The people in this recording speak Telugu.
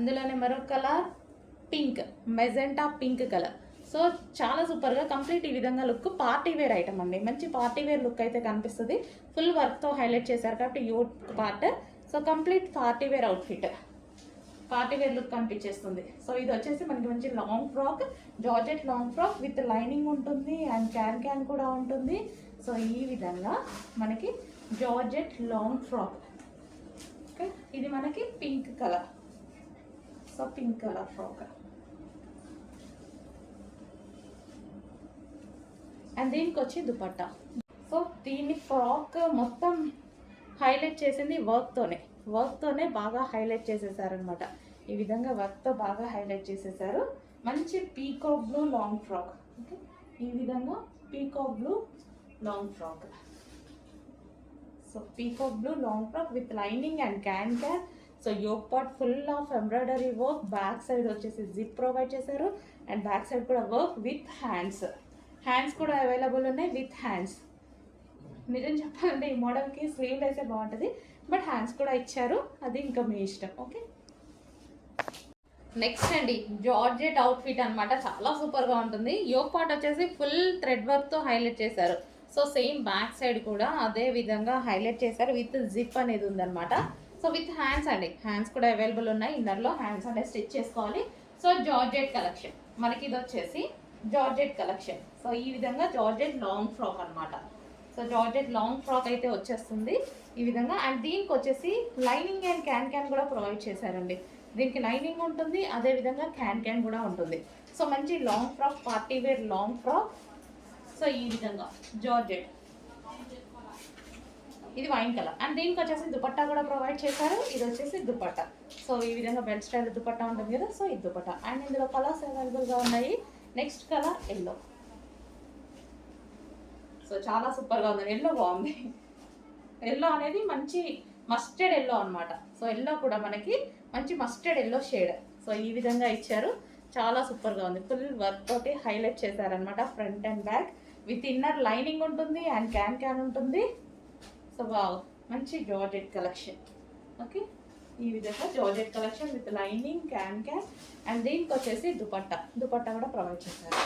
అందులోనే మరొక colour pink, magenta pink colour. So చాలా సూపర్గా కంప్లీట్ ఈ విధంగా లుక్ పార్టీ వేర్ ఐటమ్ అండి. మంచి పార్టీ వేర్ లుక్ అయితే కనిపిస్తుంది. ఫుల్ వర్క్తో హైలైట్ చేశారు కాబట్టి యూట్ part. So complete party wear outfit, party wear look కనిపించేస్తుంది. సో ఇది వచ్చేసి మనకి మంచి long frock, georgette long frock with lining ఉంటుంది అండ్ క్యాన్ కూడా ఉంటుంది. సో ఈ విధంగా మనకి జార్జెట్ లాంగ్ ఫ్రాక్. ఓకే, ఇది మనకి pink colour. So pink colour frock and దీనికి వచ్చి దుపట్టా. సో దీని ఫ్రాక్ మొత్తం హైలైట్ చేసింది వర్క్తోనే బాగా హైలైట్ చేసేసారనమాట. ఈ విధంగా వర్క్తో బాగా హైలైట్ చేసేసారు. మంచి peacock blue long frock. Okay, ఈ విధంగా peacock blue long frock. So peacock blue long frock with lining and can. So yoke part full of embroidery work, back side వచ్చేసి జిప్ ప్రొవైడ్ చేశారు అండ్ బ్యాక్ సైడ్ కూడా వర్క్ విత్ హ్యాండ్స్ కూడా అవైలబుల్ ఉన్నాయి విత్ హ్యాండ్స్. నిజం చెప్పాలంటే ఈ మోడల్కి స్లీవ్ అయితే బాగుంటుంది, బట్ హ్యాండ్స్ కూడా ఇచ్చారు, అది ఇంకా మీ ఇష్టం. ఓకే, నెక్స్ట్ అండి జార్జెట్ అవుట్ఫిట్ అనమాట. చాలా సూపర్గా ఉంటుంది. యోక్ పార్ట్ వచ్చేసి ఫుల్ థ్రెడ్ వర్క్తో హైలైట్ చేశారు. సో సేమ్ బ్యాక్ సైడ్ కూడా అదే విధంగా హైలైట్ చేశారు విత్ జిప్ అనేది ఉందన్నమాట. సో విత్ హ్యాండ్స్ అండి, హ్యాండ్స్ కూడా అవైలబుల్ ఉన్నాయి. ఇన్నర్లో హ్యాండ్స్ అనేది స్టిచ్ చేసుకోవాలి. సో జార్జెట్ కలెక్షన్ మనకి ఇది వచ్చేసి జార్జెట్ కలెక్షన్. సో ఈ విధంగా జార్జెట్ లాంగ్ ఫ్రాక్ అనమాట. సో జార్జెట్ లాంగ్ ఫ్రాక్ అయితే వచ్చేస్తుంది ఈ విధంగా. అండ్ దీనికి వచ్చేసి లైనింగ్ అండ్ క్యాన్ కూడా ప్రొవైడ్ చేశారండి. దీనికి లైనింగ్ ఉంటుంది, అదేవిధంగా క్యాన్ కూడా ఉంటుంది. సో మంచి long frock, party wear long frock. So ఈ విధంగా జార్జెట్, ఇది వైన్ కలర్. అండ్ దీనికి వచ్చేసి దుపట్టా కూడా ప్రొవైడ్ చేశారు. ఇది వచ్చేసి దుపట్టా. సో ఈ విధంగా బెల్ట్ స్టైల్ దుపట్టా ఉంటుంది కదా, సో ఇది దుపట్టా. అండ్ ఇందులో కలర్స్ అవైలబుల్గా ఉన్నాయి. Next colour yellow. సో చాలా సూపర్గా ఉంది. ఎల్లో బాగుంది. ఎల్లో అనేది మంచి మస్టర్డ్ ఎల్లో అనమాట. సో ఎల్లో కూడా మనకి మంచి మస్టర్డ్ ఎల్లో షేడ్. సో ఈ విధంగా ఇచ్చారు, చాలా సూపర్గా ఉంది. ఫుల్ వర్క్ తోటి హైలైట్ చేశారనమాట. Front and back with inner lining ఉంటుంది అండ్ క్యాన్ ఉంటుంది. సో వావ్, మంచి జార్జెట్ కలెక్షన్. ఓకే, ఈ విధంగా georgette collection with lining can and దీనికి వచ్చేసి దుపట్టా కూడా ప్రొవైడ్ చేశారు.